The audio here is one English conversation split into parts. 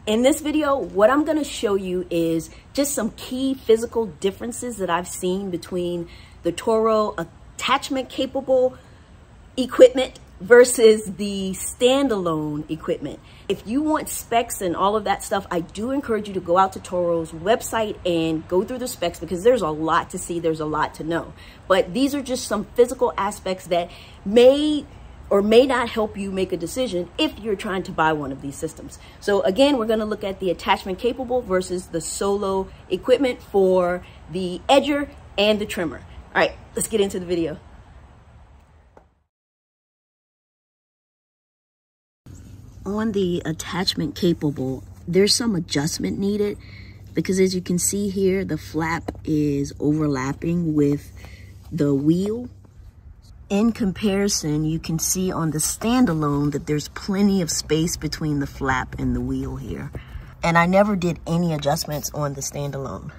In this video, what I'm gonna show you is just some key physical differences that I've seen between the Toro attachment capable equipment versus the standalone equipment. If you want specs and all of that stuff, I do encourage you to go out to Toro's website and go through the specs because there's a lot to see, there's a lot to know. But these are just some physical aspects that may or may not help you make a decision if you're trying to buy one of these systems. So again, we're gonna look at the attachment capable versus the solo equipment for the edger and the trimmer. All right, let's get into the video. On the attachment capable, there's some adjustment needed because as you can see here, the flap is overlapping with the wheel. In comparison, you can see on the standalone that there's plenty of space between the flap and the wheel here. And I never did any adjustments on the standalone.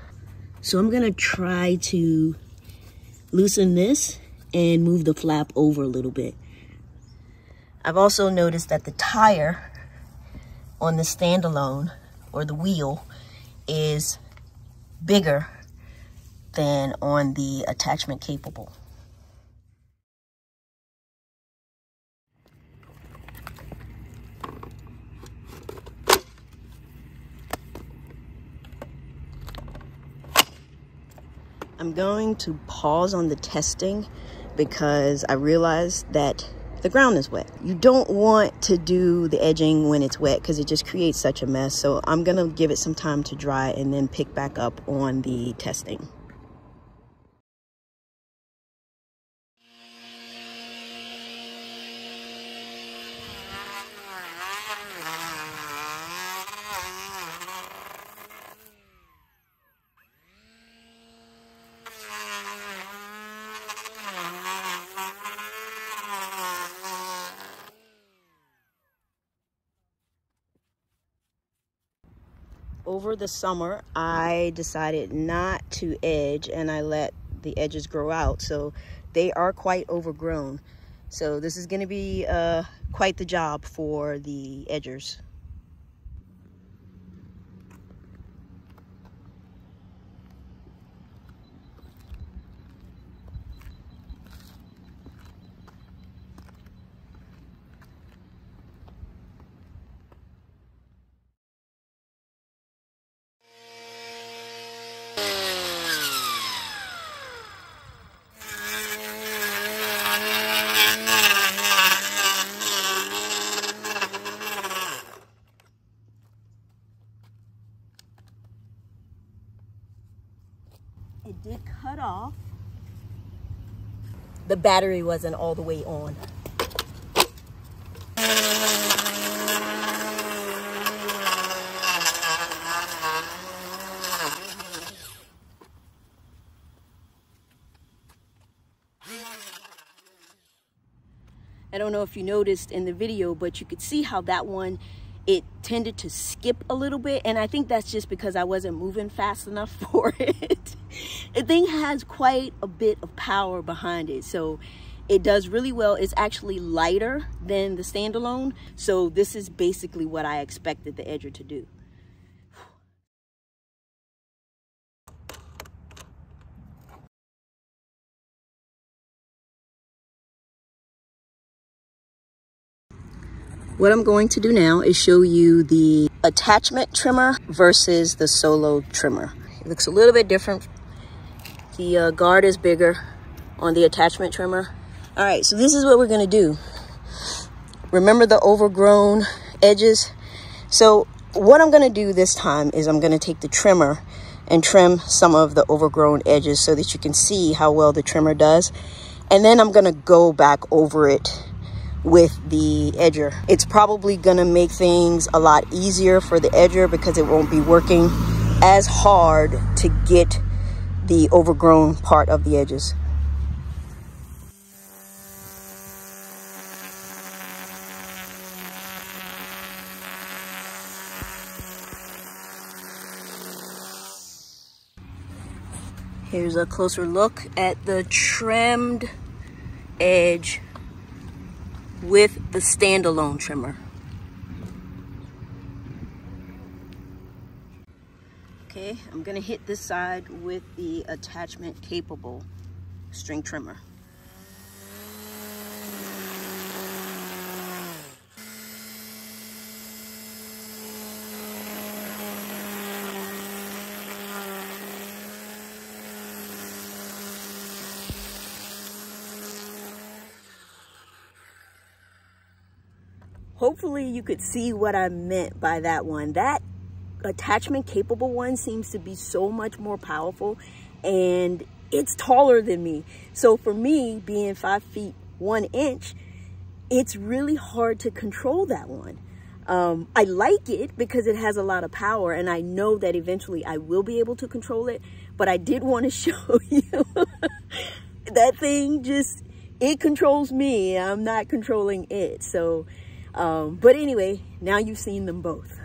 So I'm gonna try to loosen this and move the flap over a little bit. I've also noticed that the tire on the standalone or the wheel is bigger than on the attachment capable. I'm going to pause on the testing because I realized that the ground is wet. You don't want to do the edging when it's wet because it just creates such a mess. So I'm gonna give it some time to dry and then pick back up on the testing. Over the summer, I decided not to edge and I let the edges grow out. So they are quite overgrown. So this is going to be quite the job for the edgers. It did cut off. The battery wasn't all the way on. I don't know if you noticed in the video, but you could see how that one, it tended to skip a little bit. And I think that's just because I wasn't moving fast enough for it. The thing has quite a bit of power behind it. So it does really well. It's actually lighter than the standalone. So this is basically what I expected the edger to do. What I'm going to do now is show you the attachment trimmer versus the solo trimmer. It looks a little bit different. The guard is bigger on the attachment trimmer. All right, so this is what we're gonna do. Remember the overgrown edges? So what I'm gonna do this time is I'm gonna take the trimmer and trim some of the overgrown edges so that you can see how well the trimmer does. And then I'm gonna go back over it with the edger. It's probably gonna make things a lot easier for the edger because it won't be working as hard to get the overgrown part of the edges. Here's a closer look at the trimmed edge with the standalone trimmer. Okay, I'm gonna hit this side with the attachment capable string trimmer. Hopefully you could see what I meant by that one. That attachment capable one seems to be so much more powerful, and it's taller than me. So for me, being 5 feet 1 inch, it's really hard to control that one. I like it because it has a lot of power, and I know that eventually I will be able to control it, but I did want to show you that thing just, it controls me. I'm not controlling it. So but anyway, now you've seen them both.